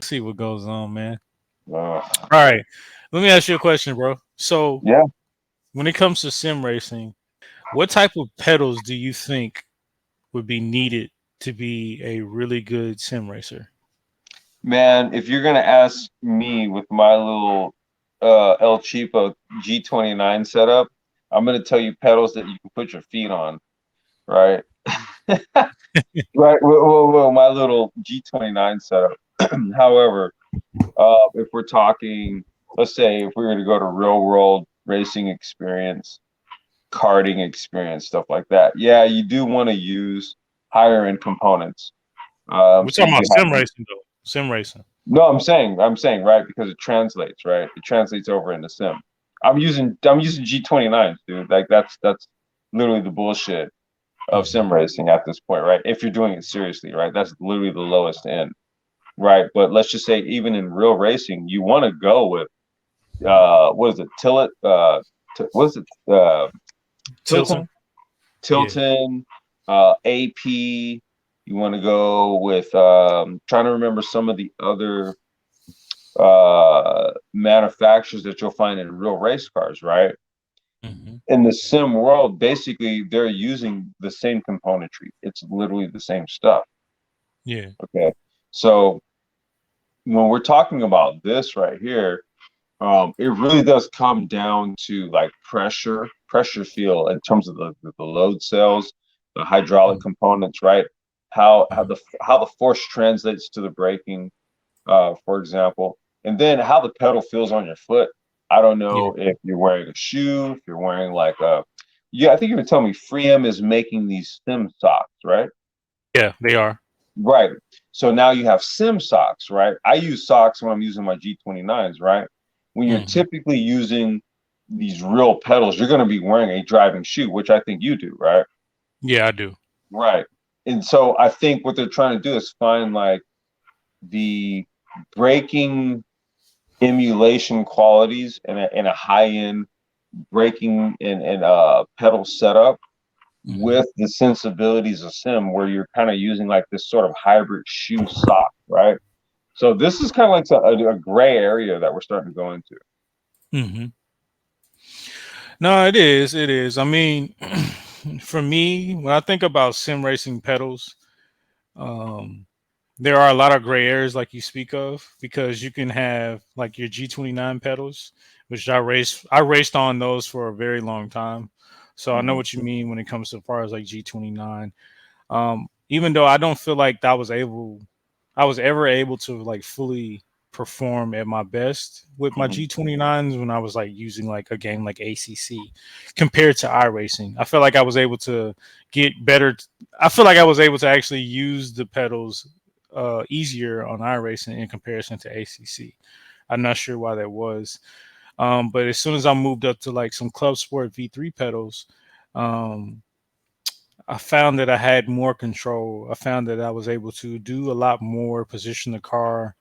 Let's see what goes on, man. Uh, All right. Let me ask you a question, bro. So yeah, when it comes to sim racing, what type of pedals do you think would be needed to be a really good sim racer? man. If you're gonna ask me with my little El Cheapo G29 setup, I'm gonna tell you pedals that you can put your feet on, right? Right. Well, my little G29 setup. However, if we're talking, let's say if we were to go to real world racing experience, karting experience, stuff like that, yeah, you do want to use higher end components. We're So talking you about have sim racing, though. Sim racing. no, I'm saying right because it translates, right? It translates over into sim. I'm using G29s, dude. Like that's literally the bullshit of Hmm. sim racing at this point, right? If you're doing it seriously, right? That's literally the lowest end, right? But let's just say even in real racing, you want to go with what is it? Tillet what is it? Tilton. Tilton, Yeah. Tilton, AP. You want to go with trying to remember some of the other manufacturers that you'll find in real race cars, right? Hmm. In the sim world, basically they're using the same componentry. It's literally the same stuff. Yeah. Okay. So when we're talking about this right here, it really does come down to like pressure feel in terms of the load cells, the hydraulic components, right? How the force translates to the braking, for example, and then how the pedal feels on your foot. I don't Yeah. know if you're wearing a shoe, if you're wearing like a, yeah, I think you were telling me Freem is making these sim socks, right? Yeah. They are. Right. So now you have sim socks, right? I use socks when I'm using my G29s, right? When you're Hmm. typically using these real pedals, you're going to be wearing a driving shoe, which I think you do, right? Yeah, I do. Right. And so I think what they're trying to do is find like the braking emulation qualities and a high-end braking and pedal setup Hmm. with the sensibilities of sim where you're kind of using like this sort of hybrid shoe sock, right? So this is kind of like a gray area that we're starting to go into. Hmm. No, it is. It is. I mean, for me, when I think about sim racing pedals, um, there are a lot of gray areas like you speak of because you can have like your G29 pedals, which I raced on those for a very long time. So I know Mhm. what you mean when it comes to as far as like G29. Even though I don't feel like I was ever able to like fully perform at my best with my Mhm. G29s when I was like using like a game like ACC compared to iRacing. I feel like I was able to get better. I feel like I was able to actually use the pedals easier on iRacing in comparison to ACC. I'm not sure why that was. But as soon as I moved up to like some Club Sport V3 pedals, um, I found that I had more control. I found that I was able to do a lot more, position the car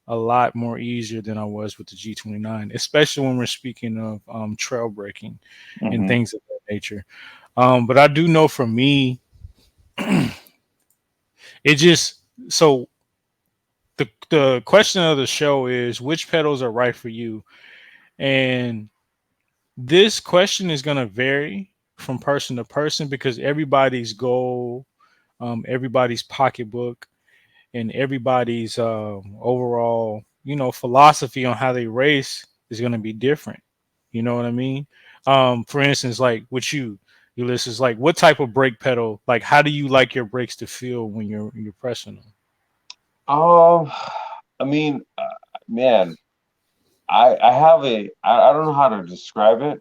a lot more easier than I was with the G29, especially when we're speaking of trail braking and Mhm. things of that nature. But I do know for me, it just so the question of the show is which pedals are right for you, and this question is going to vary from person to person because everybody's goal, everybody's pocketbook, and everybody's overall, philosophy on how they race is going to be different. You know what I mean? For instance, like with you, Ulysses, like what type of brake pedal, like how do you like your brakes to feel when you're pressing them? Um, I mean, man, I have I don't know how to describe it,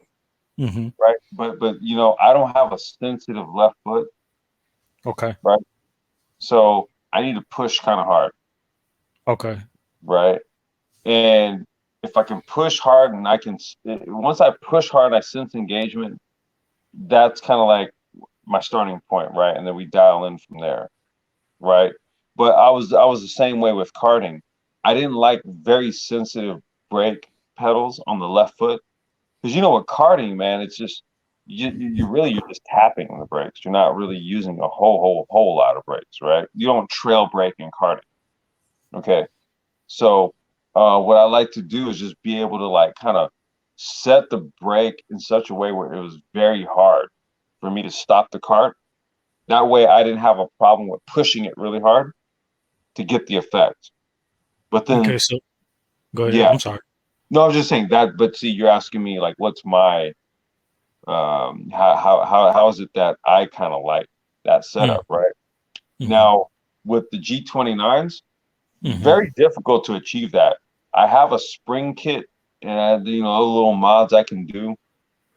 Hmm. right? But I don't have a sensitive left foot, Okay. right? So I need to push kind of hard, Okay. right? And if I can push hard and once I push hard, I sense engagement. That's kind of like my starting point, right? And then we dial in from there, right? But I was the same way with karting. I didn't like very sensitive brake pedals on the left foot because with karting, man, it's just you're just tapping on the brakes. You're not really using a whole lot of brakes, right? You don't trail brake in karting, okay? So what I like to do is just be able to like kind of set the brake in such a way where it was very hard for me to stop the cart. That way I didn't have a problem with pushing it really hard to get the effect. But then, Okay, so go ahead. yeah, I'm sorry. no, I was just saying that. But see, you're asking me like, what's my how is it that I kind of like that Mm, setup, right? mm-hmm, Now with the G29s, mm-hmm, very difficult to achieve that. I have a spring kit and little mods I can do.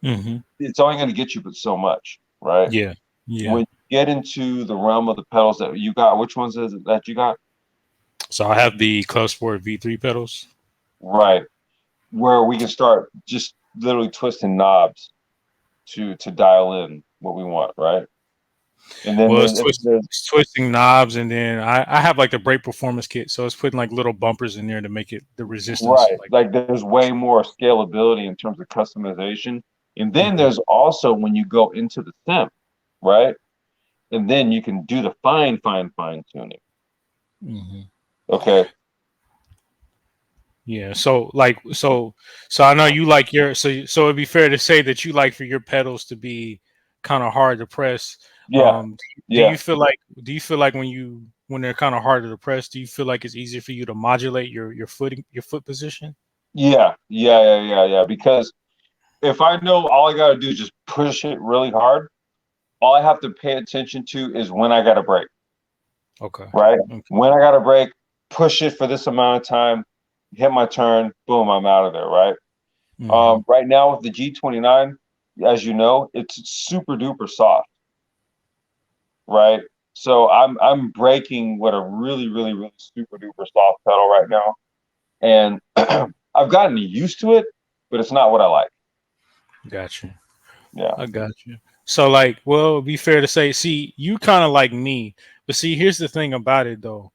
mm-hmm. It's only going to get you but so much, right? Yeah, yeah. When you get into the realm of the pedals that you got, which ones is it that you got? So I have the Club Sport V3 pedals. Right, where we can start just literally twisting knobs to dial in what we want, right? And then Well, there's it's twisting knobs, and then I have like the brake performance kit, so it's putting like little bumpers in there to make it the resistance. right, Like, like there's way more scalability in terms of customization. And then mm-hmm, there's also when you go into the sim, right? And then you can do the fine tuning. mm-hmm. Okay. Yeah. So like, so I know you like your so it'd be fair to say that you like for your pedals to be kind of hard to press. Yeah. Do Yeah. you feel like when they're kind of harder to press, do you feel like it's easier for you to modulate your foot position? Yeah. Because if I know all I gotta do is just push it really hard, all I have to pay attention to is when I gotta break, Okay. right? Okay. When I gotta break, push it for this amount of time, hit my turn, boom, I'm out of there, right? Mm-hmm. Right now with the G29, as you know, it's super duper soft, right? So I'm breaking with a really super duper soft pedal right now, and I've gotten used to it, but it's not what I like. Gotcha. Yeah. I got you. So like, well, it'd be fair to say, see, you kind of like me, but see, here's the thing about it though.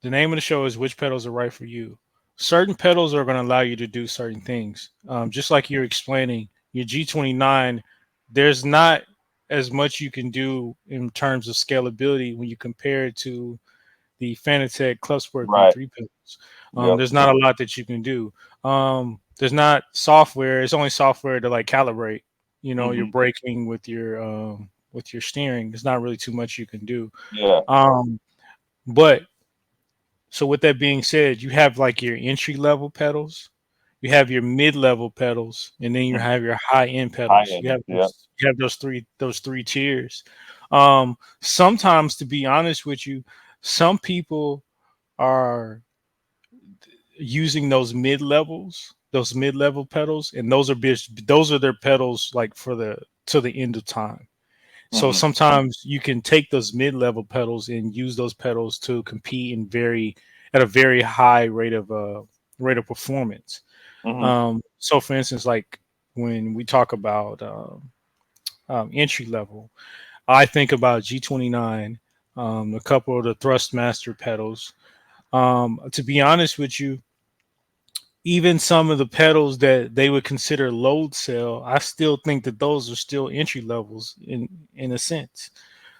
The name of the show is which pedals are right for you. Certain pedals are going to allow you to do certain things. Just like you're explaining, your G29, there's not as much you can do in terms of scalability when you compare it to the Fanatec Club Sport Right. V3 pedals. Yep. There's not a lot that you can do. There's not software. It's only software to like calibrate. You know, your Hmm. braking with your steering. There's not really too much you can do. Yeah. Um, but so with that being said, you have like your entry level pedals, you have your mid level pedals, and then you Mhm. have your high end High pedals. end. Yeah. You have those three tiers. Sometimes, to be honest with you, some people are using those mid level pedals, and those are their pedals like for the to the end of time. So Hmm. sometimes you can take those mid-level pedals and use those pedals to compete in very at a very high rate of performance. Hmm. So for instance, like when we talk about entry level, I think about G29, a couple of the Thrustmaster pedals. To be honest with you, even some of the pedals that they would consider load cell, I still think that those are still entry levels in a sense.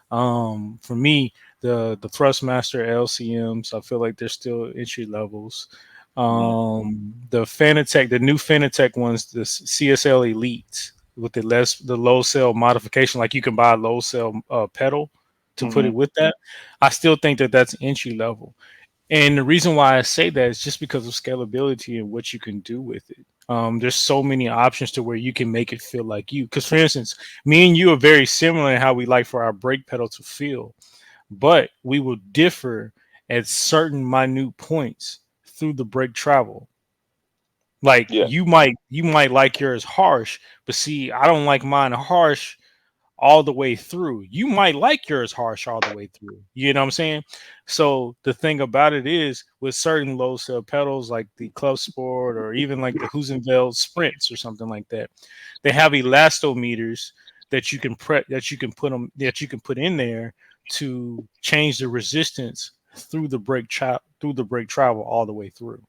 For me, the Thrustmaster LCMs, I feel like they're still entry levels. Hmm. The Fanatec, the new Fanatec ones, the CSL Elites with the low cell modification, like you can buy a low cell pedal to put Hmm. it with that. I still think that that's entry level. And the reason why I say that is just because of scalability and what you can do with it. There's so many options to where you can make it feel like you. Because, for instance, me and you are very similar in how we like for our brake pedal to feel, but we will differ at certain minute points through the brake travel. Like Yeah. you might like yours harsh, but see, I don't like mine harsh all the way through. You might like yours harsh all the way through. You know what I'm saying? So the thing about it is with certain low cell pedals like the Club Sport or even like the Husenfeld Sprints or something like that, they have elastometers that you can put in there to change the resistance through the brake travel all the way through.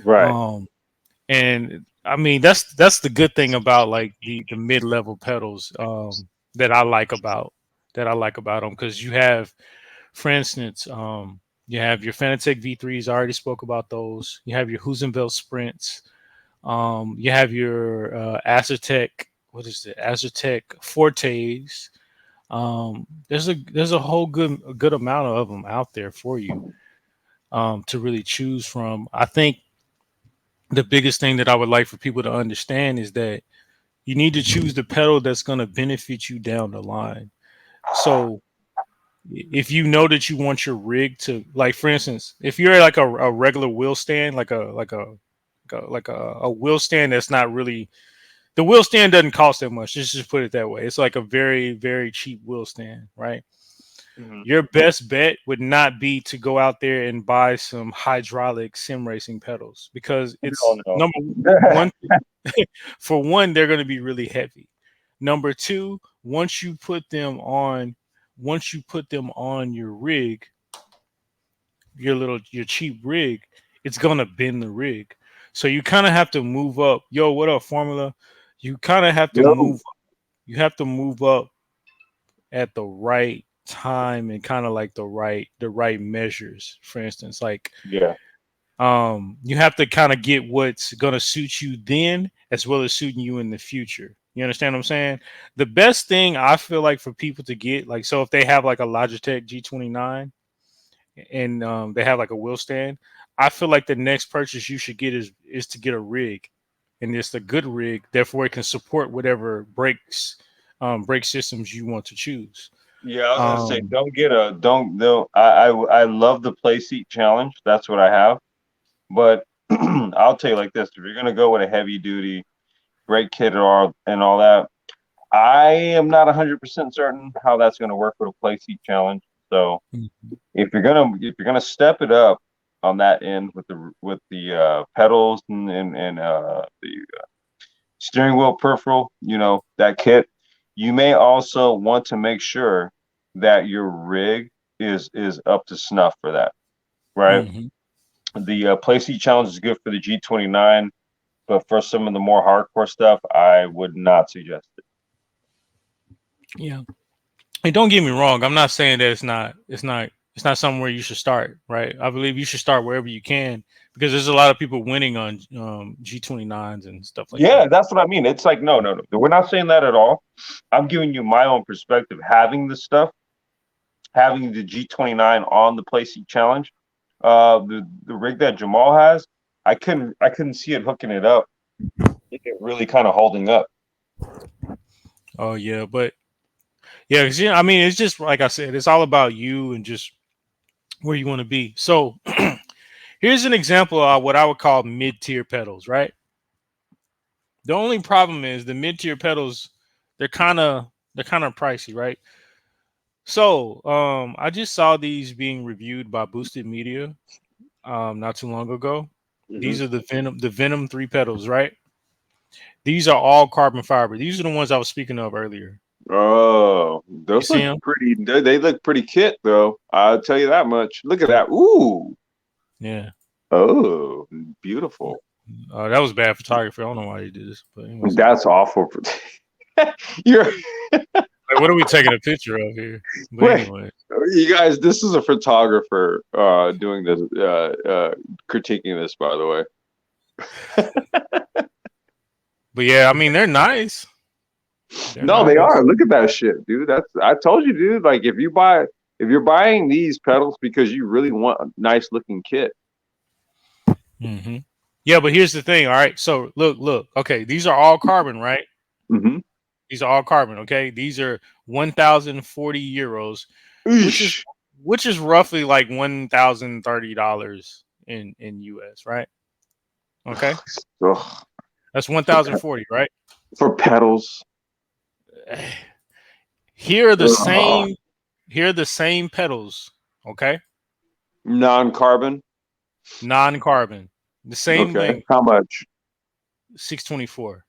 Right. Um, and I mean that's the good thing about like the mid level pedals that I like about them because you have, for instance, You have your Fanatec V3s. I already spoke about those. You have your Husenveld Sprints. You have your Azertec. What is it? Azertec Fortes. There's a whole good amount of them out there for you to really choose from. I think the biggest thing that I would like for people to understand is that you need to choose the pedal that's going to benefit you down the line. So if you know that you want your rig to, like, for instance, if you're like a regular wheel stand, like a wheel stand that's not really, the wheel stand doesn't cost that much. Just put it that way. It's like a very, very cheap wheel stand, right? Mhm. Your best bet would not be to go out there and buy some hydraulic sim racing pedals, because Hell it's no. number one. For one, they're going to be really heavy. Number two, once you put them on your rig, your cheap rig, it's going to bend the rig. So you kind of have to move up. Yo, what up, Formula? You kind of have to Yo. move. You have to move up at the right time and kind of like the right measures. For instance, like Yeah. you have to kind of get what's going to suit you then as well as suiting you in the future. You understand what I'm saying? The best thing I feel like for people to get, like, so if they have like a Logitech G29 and they have like a wheel stand, I feel like the next purchase you should get is to get a rig, and it's a good rig. Therefore, it can support whatever brake systems you want to choose. Yeah, I was gonna say, Um, don't get a don't no. I love the play seat challenge. That's what I have. But I'll tell you like this: if you're gonna go with a heavy duty brake kit and all that, I am not 100% certain how that's gonna work with a play seat challenge. So if you're gonna step it up on that end with the pedals and the steering wheel peripheral, that kit, you may also want to make sure that your rig is up to snuff for that, right? mhm. The play seat challenge is good for the G29, but for some of the more hardcore stuff, I would not suggest it. Yeah. And don't get me wrong, I'm not saying that it's not somewhere you should start, right? I believe you should start wherever you can, because there's a lot of people winning on G29s and stuff like Yeah, that. that's what I mean. It's like, no, no, no. We're not saying that at all. I'm giving you my own perspective. Having this stuff, having the G29 on the play seat challenge, the rig that Jamal has, I couldn't see it hooking it up. It really kind of holding up. Oh yeah, but yeah, 'cause, I mean, it's just like I said, it's all about you and just where you want to be. So here's an example of what I would call mid-tier pedals, right? The only problem is the mid-tier pedals, they're kind of pricey, right? So I just saw these being reviewed by Boosted Media not too long ago. Hmm. These are the Venom 3 pedals, right? These are all carbon fiber. These are the ones I was speaking of earlier. Oh, You those see look them? pretty. They look pretty kit though. I'll tell you that much. Look at that. Ooh. Yeah. Oh, beautiful. That was bad photography. I don't know why you did this, but anyways, That's awful. You're like, what are we taking a picture of here? But wait, anyway, you guys. This is a photographer doing this, critiquing this. By the way. but yeah, I mean, they're nice. They're No, they nice. are. Look at that shit, dude. I told you, dude. Like if you're buying these pedals because you really want a nice looking kit. Hmm. Yeah, but here's the thing. All right, so look. Okay, these are all carbon, right? Mm-hmm. These are all carbon. Okay, these are 1,040 euros, which is Eesh. which is roughly like $1,030 in US, right? Okay, Ugh. that's For, 1,040, right? for pedals. Here are the Ugh. same. Here are the same pedals. Okay, Non-carbon. non-carbon, the same Okay. length, How much? 624.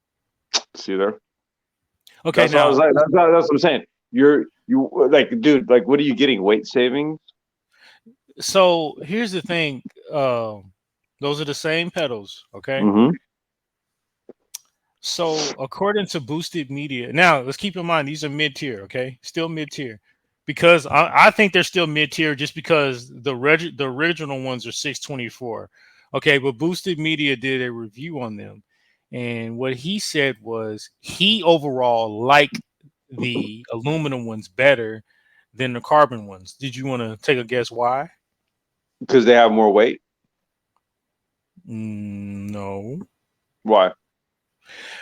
See there? Okay, That's what I was now, like. That's what I'm saying. You like, dude. Like, what are you getting? Weight savings? so here's the thing. Those are the same pedals. Okay, Mm-hmm. so according to Boosted Media, now let's keep in mind these are mid tier. Okay, still mid tier. because I think they're still mid tier just because the original ones are 624. Okay, but Boosted Media did a review on them, and what he said was he overall liked the aluminum ones better than the carbon ones. Did you want to take a guess why? Because they have more weight. No. Why?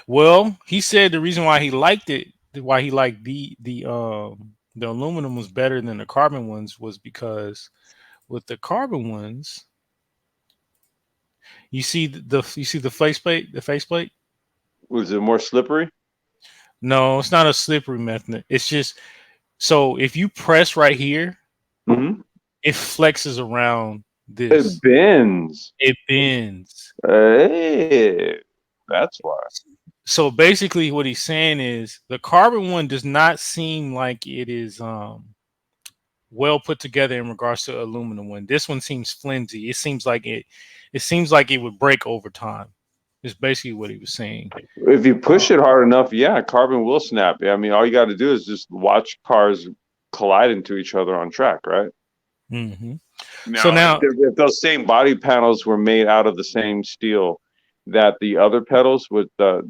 Well, he said the reason why he liked it, why he liked the aluminum was better than the carbon ones was because with the carbon ones, you see the faceplate. Was it more slippery? No, it's not a slippery method. It's just so if you press right here, Mm-hmm. it flexes around It this. bends. It bends. Hey, that's why. So basically, what he's saying is the carbon one does not seem like it is well put together in regards to aluminum one. This one seems flimsy. It seems like it would break over time. Is basically what he was saying. If you Uh, push it hard enough, yeah, carbon will snap. I mean, all you got to do is just watch cars collide into each other on track, right? mhm. So Now, now, if those same body panels were made out of the same steel that the other pedals with where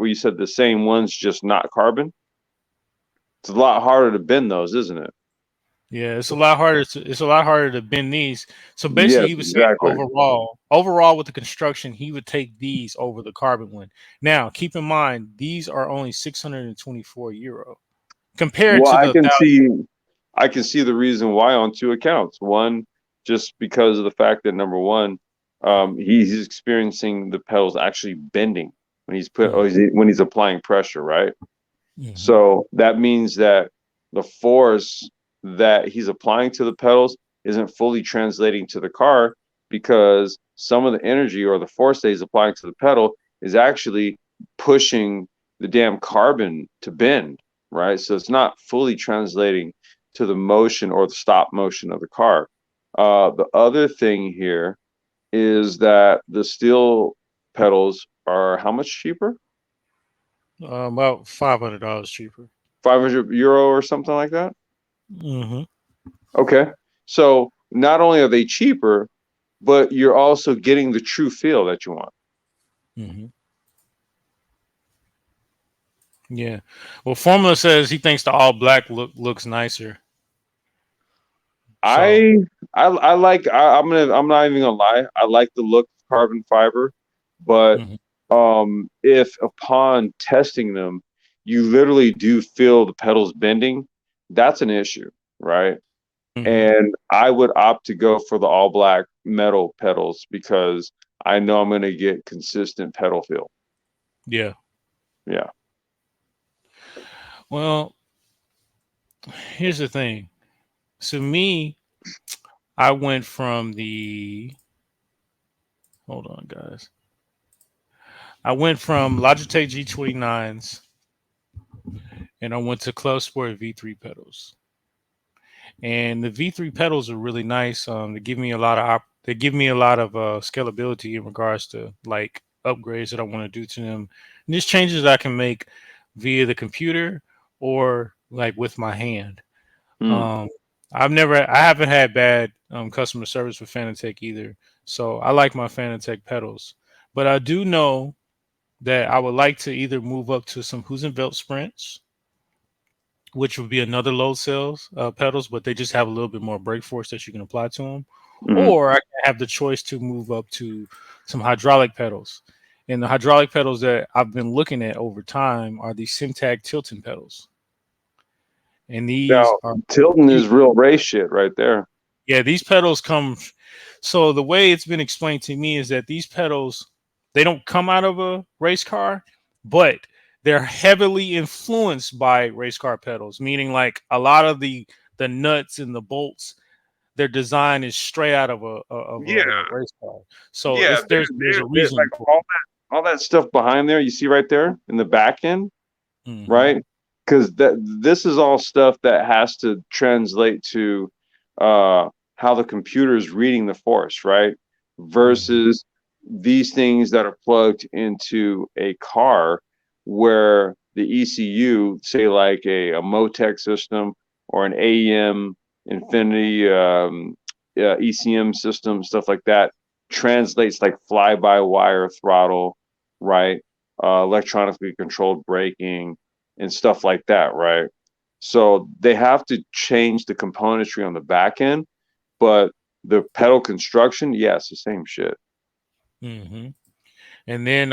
you said the same ones, just not carbon, it's a lot harder to bend those, isn't it? yeah, it's a lot harder to bend these. So basically, Yes, he was saying exactly. overall with the construction, he would take these over the carbon one. Now, keep in mind these are only 624 euro compared Well, to the thousand. I can see the reason why on two accounts. One, just because of the fact that number one, he's experiencing the pedals actually bending when when he's applying pressure, right? Mm-hmm. So that means that the force that he's applying to the pedals isn't fully translating to the car because some of the energy or the force that he's applying to the pedal is actually pushing the damn carbon to bend, right? So it's not fully translating to the motion or the stop motion of the car. The other thing here is that the steel pedals are how much cheaper? About $500 cheaper. 500 euro or something like that. Mm-hmm. Okay. So not only are they cheaper, but you're also getting the true feel that you want. Mm-hmm. Yeah. Well, Formula says he thinks the all black looks nicer. So. I I like I'm not even gonna lie. I like the look of carbon fiber, but Mm-hmm. if upon testing them, you literally do feel the pedals bending, that's an issue, right? Mm-hmm. And I would opt to go for the all black metal pedals because I know I'm gonna get consistent pedal feel. Yeah. Yeah. Well, here's the thing. So me, I went from the hold on, guys. I went from Logitech G29s and I went to Club Sport V3 pedals. And the V3 pedals are really nice. They give me a lot of scalability in regards to like upgrades that I want to do to them. And just changes that I can make via the computer or like with my hand. Mm. Um, I haven't had bad customer service with Fanatec either. So I like my Fanatec pedals, but I do know that I would like to either move up to some Husenvelt Sprints, which would be another low cells pedals, but they just have a little bit more brake force that you can apply to them. Mm-hmm. Or I can have the choice to move up to some hydraulic pedals. And the hydraulic pedals that I've been looking at over time are the Simtag tilting pedals. And these Now, are Tilton is real race shit right there. yeah, these pedals come. So the way it's been explained to me is that these pedals they don't come out of a race car, but they're heavily influenced by race car pedals. Meaning, like a lot of the nuts and the bolts, their design is straight out of Yeah, a race car. So yeah. it's there's a They're like reason for all that stuff behind there. You see right there in the back end, it. Hmm. right? Because this is all stuff that has to translate to how the computer is reading the force, right? Hmm. Versus these things that are plugged into a car where the ECU, say like a Motec system or an AEM, Infinity, ECM system, stuff like that, translates like fly-by-wire throttle, right? Electronically controlled braking and stuff like that, right? So they have to change the componentry on the back end, but the pedal construction, yes, the same shit. Hmm. And then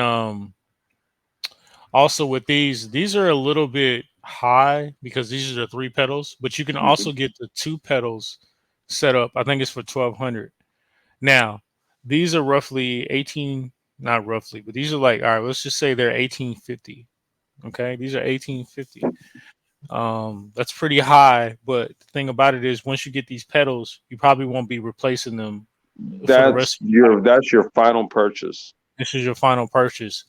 also with these are a little bit high because these are the three pedals, but you can also get the two pedals set up. I think it's for 1200. Now, these are roughly 18, not roughly, but these are like, all right, let's just say they're 1850. Okay, these are 1850. That's pretty high, but the thing about it is once you get these pedals, you probably won't be replacing them for the rest of your life. That's your final purchase. This is your final purchase.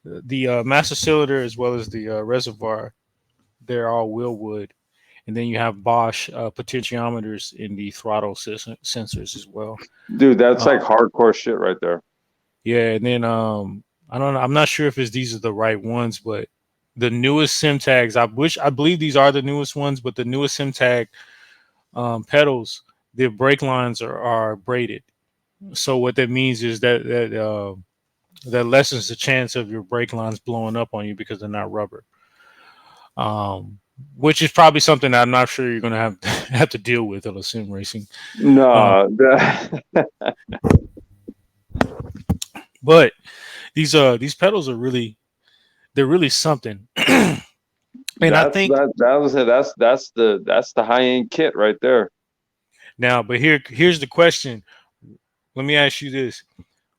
The master cylinder as well as the reservoir, they're all wheel wood, and then you have Bosch potentiometers in the throttle sensors as well. Dude, that's Uh, like hardcore shit right there. yeah, and then I don't know. I'm not sure if these are the right ones, but the newest sim tags. I believe these are the newest ones, but the newest sim tag pedals, the brake lines are braided. So what that means is that lessens the chance of your brake lines blowing up on you because they're not rubber. Which is probably something that I'm not sure you're gonna have have to deal with on a sim racing. Um, No, but these pedals are they're really something. And I think that was it. That's the high end kit right there. now, but here's the question. Let me ask you this: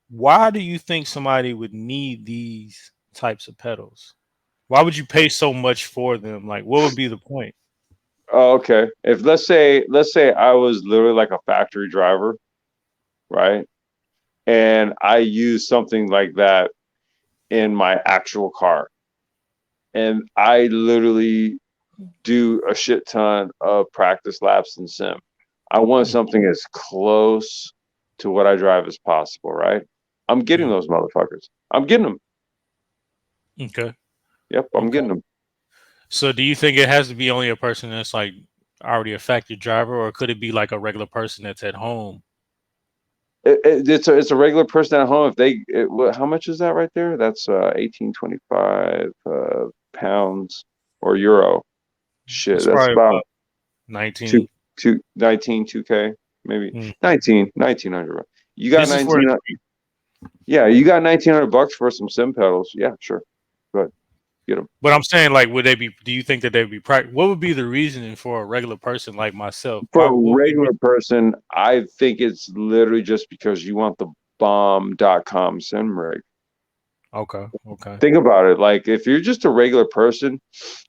why do you think somebody would need these types of pedals? Why would you pay so much for them? Like, what would be the point? Oh, okay. If let's say I was literally like a factory driver, right? And I use something like that in my actual car, and I literally do a shit ton of practice laps in sim. I want something as close to what I drive as possible, right? I'm getting Mm, those motherfuckers. I'm getting them. okay, Yep, I'm okay. getting them. So, do you think it has to be only a person that's like already a factory driver, or could it be like a regular person that's at home? It's a regular person at home. If how much is that right there? That's 1825 pounds or euro. Shit, It's that's probably about about 19. two 19 2K maybe Mm. 1900. You got This is for 19. Yeah, you got $1,900 for some sim pedals. Yeah, sure. Good. Get them. But I'm saying, like, would they be? Do you think that they'd be? What would be the reasoning for a regular person like myself? For Why? a What would be regular person, I think it's literally just because you want the bomb.com sim rig. okay? Okay. Think about it. Like, if you're just a regular person,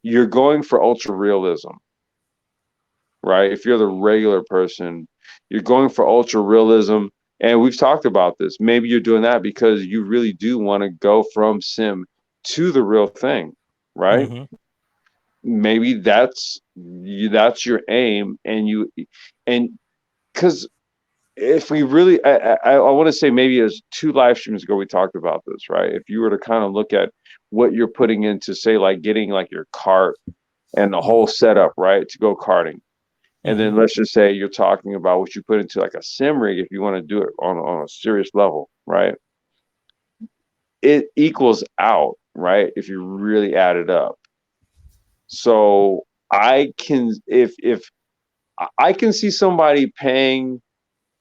you're going for ultra realism, right? If you're the regular person, you're going for ultra realism. And we've talked about this. Maybe you're doing that because you really do want to go from sim to the real thing, right? Hmm. Maybe that's your aim, and because if we really, I want to say maybe as two live streams ago we talked about this, right? If you were to kind of look at what you're putting into, say, like getting like your cart and the whole setup, right, to go karting, and Hmm. then let's just say you're talking about what you put into like a sim rig if you want to do it on a serious level, right? It equals out, right? If you really add it up. So I can if I can see somebody paying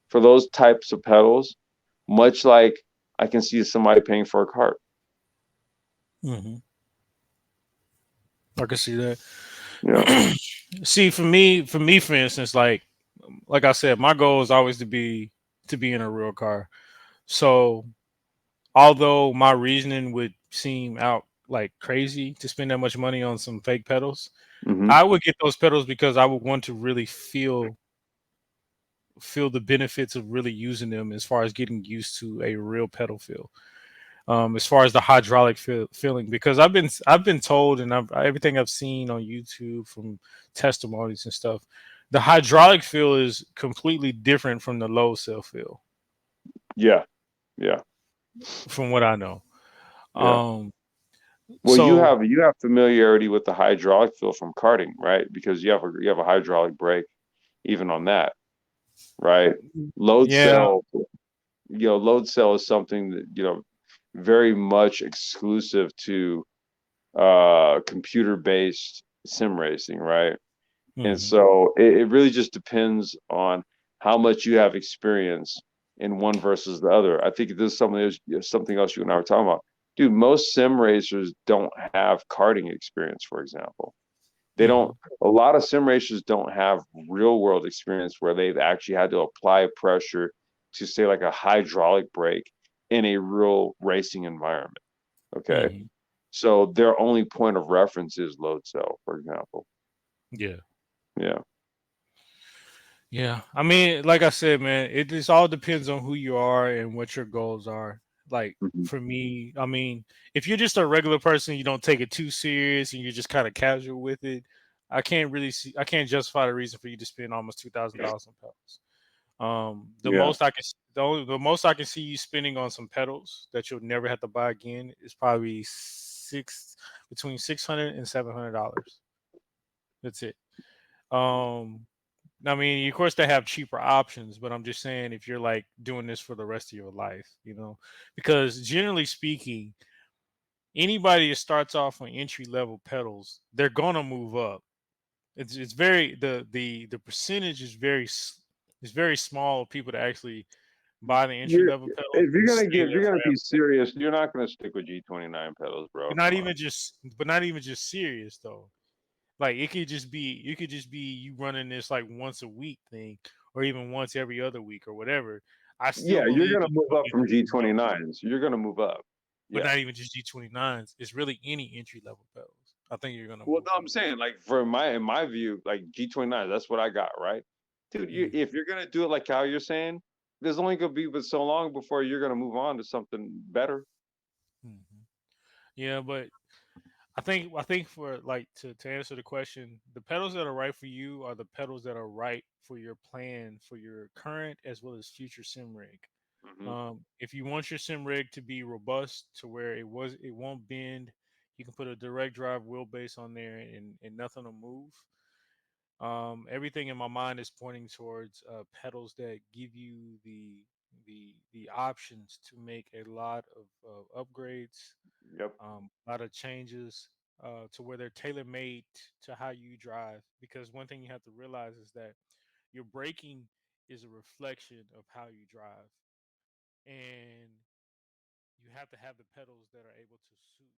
for those types of pedals, much like I can see somebody paying for a cart. Hmm. I can see that. You know, See, for instance, like I said, my goal is always to be in a real car. So, although my reasoning would seem out like crazy to spend that much money on some fake pedals, mm-hmm. I would get those pedals because I would want to really feel the benefits of really using them as far as getting used to a real pedal feel. As far as the hydraulic feeling, because I've been told, and everything I've seen on YouTube from testimonies and stuff, the hydraulic feel is completely different from the low cell feel, Yeah, yeah, from what I know. yeah. Um, Well, So you have familiarity with the hydraulic feel from karting, right? Because you have a hydraulic brake even on that, right? Load yeah, cell, load cell is something that, very much exclusive to computer based sim racing, right? And hmm so it really just depends on how much you have experience in one versus the other. I think this is something else you and I were talking about. Dude, most sim racers don't have karting experience, for example. They don't, hmm a lot of sim racers don't have real world experience where they've actually had to apply pressure to, say, like a hydraulic brake in a real racing environment. Okay. hmm So their only point of reference is load cell, for example. yeah. Yeah. Yeah, I mean, like I said, man, it just all depends on who you are and what your goals are. Like Mhm. for me, I mean, if you're just a regular person, you don't take it too serious and you're just kind of casual with it, I can't justify the reason for you to spend almost $2,000 on pedals. Yeah. The most I can see you spending on some pedals that you'll never have to buy again is probably between $600 and $700. That's it. Um, I mean, of course, they have cheaper options, but I'm just saying if you're like doing this for the rest of your life, because generally speaking, anybody that starts off on entry level pedals, they're gonna move up. It's very the percentage is very small of people that actually buy the entry You're level pedals and stay if there you're gonna be forever. serious, you're not gonna stick with G29 pedals, bro. Come on. Not even just serious though. Like it could just be you running this like once a week thing, or even once every other week or whatever. I still Yeah, you're believe gonna you move can up get from to move up, G29s. You're gonna move up. but Yeah. not even just G29s. It's really any entry level pedals. I think you're gonna Well, move no, I'm up. saying, like, in my view, like G29, that's what I got, right? Dude, hmm if you're gonna do it like how you're saying, there's only gonna be but so long before you're gonna move on to something better. hmm Yeah, but I think for like to answer the question, the pedals that are right for you are the pedals that are right for your plan for your current as well as future sim rig. Hmm. If you want your sim rig to be robust to where it won't bend, you can put a direct drive wheelbase on there and nothing will move. Everything in my mind is pointing towards pedals that give you the options to make a lot of upgrades, Yep. a lot of changes to where they're tailor made to how you drive. Because one thing you have to realize is that your braking is a reflection of how you drive, and you have to have the pedals that are able to suit